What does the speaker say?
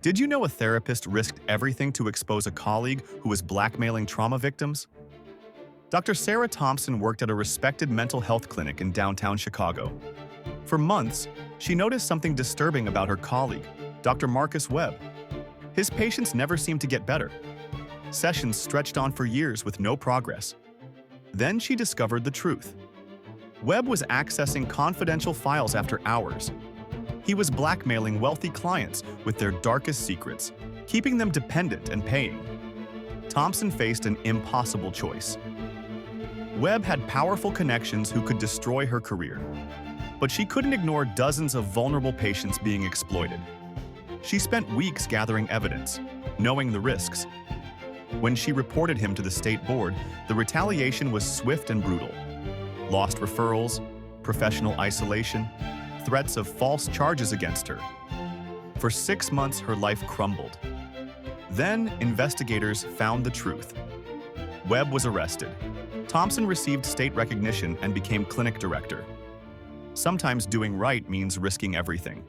Did you know a therapist risked everything to expose a colleague who was blackmailing trauma victims? Dr. Sarah Thompson worked at a respected mental health clinic in downtown Chicago. For months, she noticed something disturbing about her colleague, Dr. Marcus Webb. His patients never seemed to get better. Sessions stretched on for years with no progress. Then she discovered the truth. Webb was accessing confidential files after hours. He was blackmailing wealthy clients with their darkest secrets, keeping them dependent and paying. Thompson faced an impossible choice. Webb had powerful connections who could destroy her career, but she couldn't ignore dozens of vulnerable patients being exploited. She spent weeks gathering evidence, knowing the risks. When she reported him to the state board, the retaliation was swift and brutal. Lost referrals, professional isolation, threats of false charges against her. For 6 months, her life crumbled. Then, investigators found the truth. Webb was arrested. Thompson received state recognition and became clinic director. Sometimes doing right means risking everything.